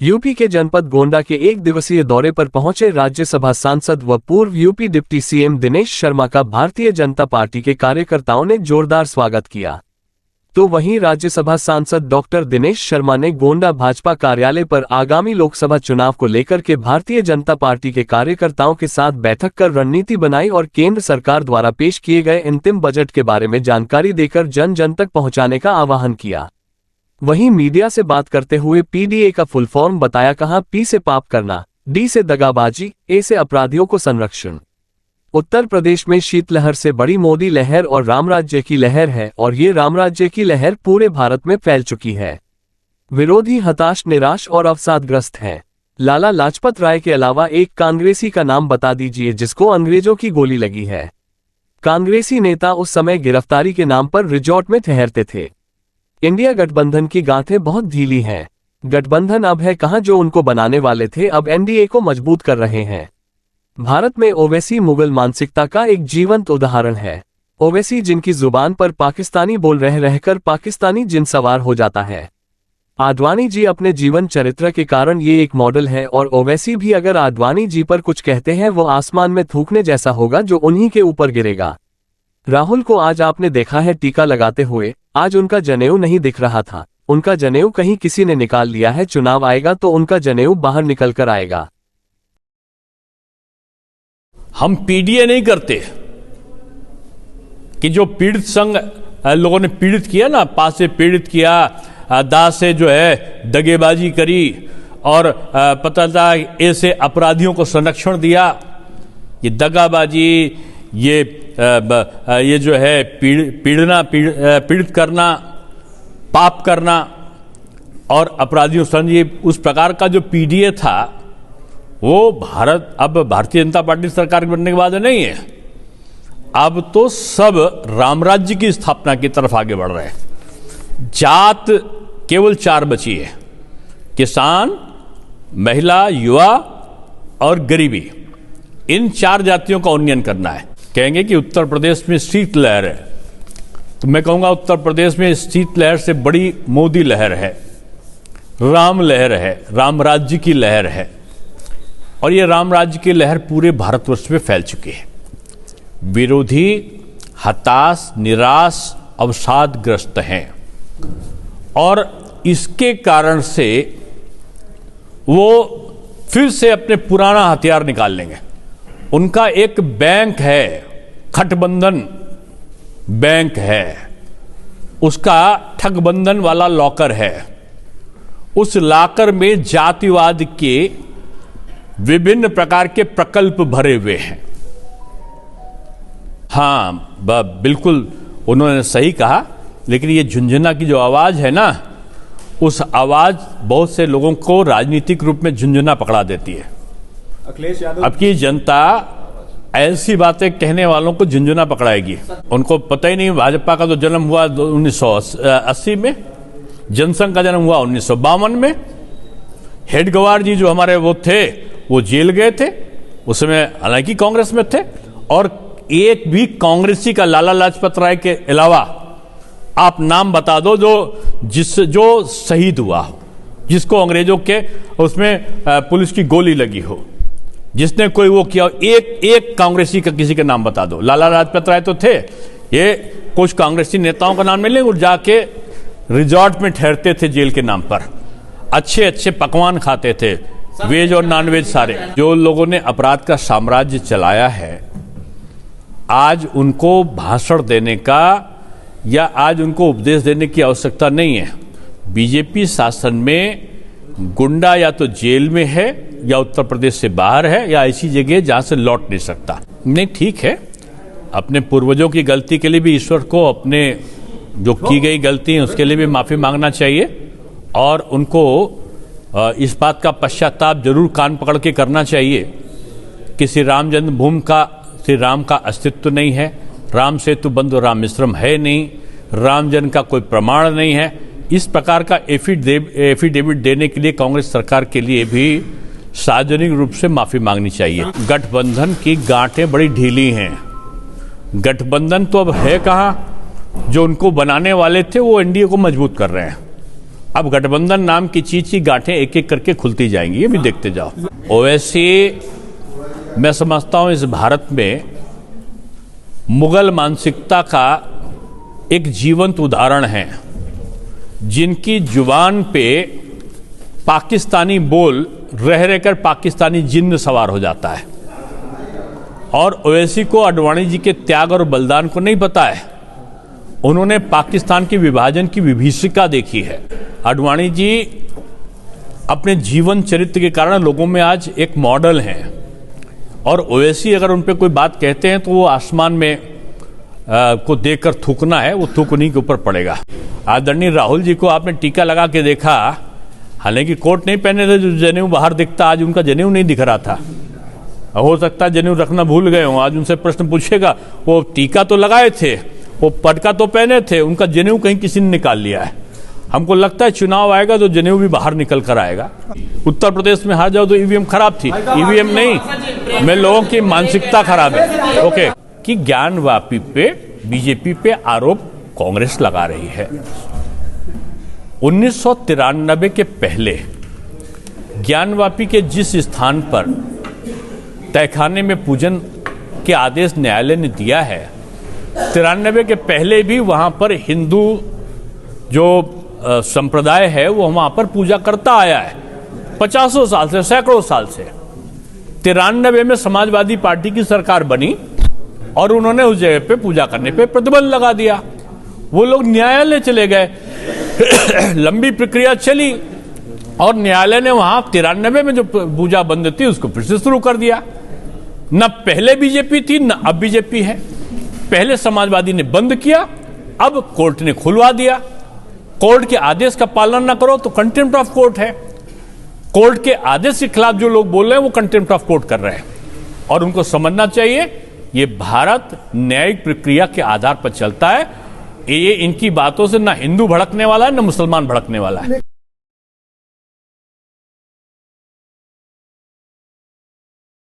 UP के जनपद गोंडा के एक दिवसीय दौरे पर पहुंचे राज्यसभा सांसद व पूर्व UP deputy CM Dinesh Sharma का भारतीय जनता पार्टी के कार्यकर्ताओं ने जोरदार स्वागत किया। तो वहीं राज्यसभा सांसद डॉक्टर दिनेश शर्मा ने गोंडा भाजपा कार्यालय पर आगामी लोकसभा चुनाव को लेकर के भारतीय जनता पार्टी के कार्यकर्ताओं के साथ बैठक कर रणनीति बनाई और केंद्र सरकार द्वारा पेश किए गए अंतिम बजट के बारे में जानकारी देकर जन जन तक पहुंचाने का आह्वान किया। वहीं मीडिया से बात करते हुए पीडीए का फुल फॉर्म बताया, कहा पी से पाप करना, डी से दगाबाजी, ए से अपराधियों को संरक्षण। उत्तर प्रदेश में शीतलहर से बड़ी मोदी लहर और रामराज्य की लहर है और ये रामराज्य की लहर पूरे भारत में फैल चुकी है। विरोधी हताश, निराश और अवसादग्रस्त हैं। लाला लाजपत राय के अलावा एक कांग्रेसी का नाम बता दीजिए जिसको अंग्रेजों की गोली लगी है। कांग्रेसी नेता उस समय गिरफ्तारी के नाम पर रिजॉर्ट में ठहरते थे। इंडिया गठबंधन की गांठें बहुत ढीली हैं। गठबंधन अब है कहां जो उनको बनाने वाले थे अब एनडीए को मजबूत कर रहे हैं। भारत में ओवैसी मुगल मानसिकता का एक जीवंत उदाहरण है। ओवैसी जिनकी जुबान पर पाकिस्तानी बोल रहकर पाकिस्तानी जिन सवार हो जाता है। आडवाणी जी अपने जीवन चरित्र के कारण ये एक मॉडल है और ओवैसी भी अगर आडवाणी जी पर कुछ कहते हैं वो आसमान में थूकने जैसा होगा जो उन्हीं के ऊपर गिरेगा। राहुल को आज आपने देखा है टीका लगाते हुए, आज उनका जनेऊ नहीं दिख रहा था। उनका जनेऊ कहीं किसी ने निकाल लिया है। चुनाव आएगा तो उनका जनेऊ बाहर निकल कर आएगा। हम पीडीए नहीं करते कि जो पीड़ित संघ लोगों ने पीड़ित किया ना, पा से पीड़ित किया, दा से जो है दगेबाजी करी और पता था ए से अपराधियों को संरक्षण दिया। ये दगाबाजी, ये जो है पीड़ित करना, पाप करना और अपराधियों संजय, उस प्रकार का जो पीडीए था वो अब भारतीय जनता पार्टी सरकार बनने के बाद नहीं है। अब तो सब रामराज्य की स्थापना की तरफ आगे बढ़ रहे हैं। जात केवल 4 बची है, किसान, महिला, युवा और गरीबी। इन 4 जातियों का उन्नयन करना है। कहेंगे कि उत्तर प्रदेश में शीतलहर है, तो मैं कहूंगा उत्तर प्रदेश में शीतलहर से बड़ी मोदी लहर है, राम लहर है, राम राज्य की लहर है। और ये राम राज्य की लहर पूरे भारतवर्ष में फैल चुकी है। विरोधी हताश, निराश, अवसादग्रस्त हैं और इसके कारण से वो फिर से अपने पुराना हथियार निकाल लेंगे। उनका एक बैंक है, गठबंधन बैंक है, उसका ठगबंधन वाला लॉकर है। उस लॉकर में जातिवाद के विभिन्न प्रकार के प्रकल्प भरे हुए हैं। हाँ, बिल्कुल उन्होंने सही कहा, लेकिन ये झुंझुना की जो आवाज है ना, उस आवाज बहुत से लोगों को राजनीतिक रूप में झुंझुना पकड़ा देती है। अखिलेश यादव अब की जनता ऐसी बातें कहने वालों को झुंझुना पकड़ाएगी। उनको पता ही नहीं, भाजपा का तो जन्म हुआ 1980 में, जनसंघ का जन्म हुआ 1952 में। हेडगेवार जी जो हमारे वो थे, वो जेल गए थे, उस समय हालांकि कांग्रेस में थे। और एक भी कांग्रेसी का लाला लाजपत राय के अलावा आप नाम बता दो जो शहीद हुआ हो, जिसको अंग्रेजों के उसमें पुलिस की गोली लगी हो, जिसने कोई वो किया, एक कांग्रेसी का किसी का नाम बता दो। लाला लाजपत राय तो थे, ये कुछ कांग्रेसी नेताओं का नाम मिलेंगे और जाके रिजॉर्ट में ठहरते थे जेल के नाम पर, अच्छे अच्छे पकवान खाते थे, वेज और नॉनवेज सारे। जो लोगों ने अपराध का साम्राज्य चलाया है, आज उनको भाषण देने का या आज उनको उपदेश देने की आवश्यकता नहीं है। बीजेपी शासन में गुंडा या तो जेल में है या उत्तर प्रदेश से बाहर है या ऐसी जगह जहां से लौट नहीं सकता। नहीं, ठीक है, अपने पूर्वजों की गलती के लिए भी ईश्वर को अपने जो की गई गलती है उसके लिए भी माफी मांगना चाहिए और उनको इस बात का पश्चाताप जरूर कान पकड़ के करना चाहिए कि श्री राम जन्मभूमि का, श्री राम का अस्तित्व नहीं है, राम सेतु बंधु राम मिश्रम है नहीं, राम जन्म का कोई प्रमाण नहीं है। इस प्रकार का एफिडेविट देने के लिए कांग्रेस सरकार के लिए भी सार्वजनिक रूप से माफी मांगनी चाहिए। गठबंधन की गांठें बड़ी ढीली हैं। गठबंधन तो अब है कहां, जो उनको बनाने वाले थे वो एनडीए को मजबूत कर रहे हैं। अब गठबंधन नाम की चीज की गांठें एक एक करके खुलती जाएंगी, ये भी देखते जाओ। ओवैसी मैं समझता हूं इस भारत में मुगल मानसिकता का एक जीवंत उदाहरण है, जिनकी जुबान पे पाकिस्तानी बोल रह रहकर पाकिस्तानी जिन्न सवार हो जाता है। और ओवैसी को आडवाणी जी के त्याग और बलिदान को नहीं पता है। उन्होंने पाकिस्तान के विभाजन की विभीषिका देखी है। आडवाणी जी अपने जीवन चरित्र के कारण लोगों में आज एक मॉडल हैं, और ओवैसी अगर उन पर कोई बात कहते हैं तो वो आसमान में को देखकर थूकना है, वो थूक उन्हीं के ऊपर पड़ेगा। आदरणीय राहुल जी को आपने टीका लगा के देखा, हालांकि कोट नहीं पहने थे, जो जनेऊ बाहर दिखता, आज उनका जनेऊ नहीं दिख रहा था। हो सकता है जनेऊ रखना भूल गए हों। आज उनसे प्रश्न पूछेगा, वो टीका तो लगाए थे, वो पटका तो पहने थे, उनका जनेऊ कहीं किसी ने निकाल लिया है। हमको लगता है चुनाव आएगा तो जनेऊ भी बाहर निकल कर आएगा। उत्तर प्रदेश में हार जाओ तो ईवीएम खराब थी, ईवीएम नहीं, मैं लोगों की मानसिकता खराब है। ओके, कि ज्ञानवापी पे बीजेपी पे आरोप कांग्रेस लगा रही है। 1993 के पहले ज्ञानवापी के जिस स्थान पर तहखाने में पूजन के आदेश न्यायालय ने दिया है, 93 के पहले भी वहां पर हिंदू जो संप्रदाय है वो वहां पर पूजा करता आया है 50 साल से, सैकड़ों साल से। 93 में समाजवादी पार्टी की सरकार बनी और उन्होंने उस जगह पे पूजा करने पे प्रतिबंध लगा दिया। वो लोग न्यायालय चले गए, लंबी प्रक्रिया चली और न्यायालय ने वहां 93 में जो पूजा बंद थी उसको फिर से शुरू कर दिया। न पहले बीजेपी थी न अब बीजेपी है। पहले समाजवादी ने बंद किया, अब कोर्ट ने खुलवा दिया। कोर्ट के आदेश का पालन न करो तो कंटेम्प्ट ऑफ कोर्ट है। कोर्ट के आदेश के खिलाफ जो लोग बोल रहे हैं वो कंटेम्प्ट ऑफ कोर्ट कर रहे हैं, और उनको समझना चाहिए ये भारत न्यायिक प्रक्रिया के आधार पर चलता है। ये इनकी बातों से ना हिंदू भड़कने वाला है ना मुसलमान भड़कने वाला है।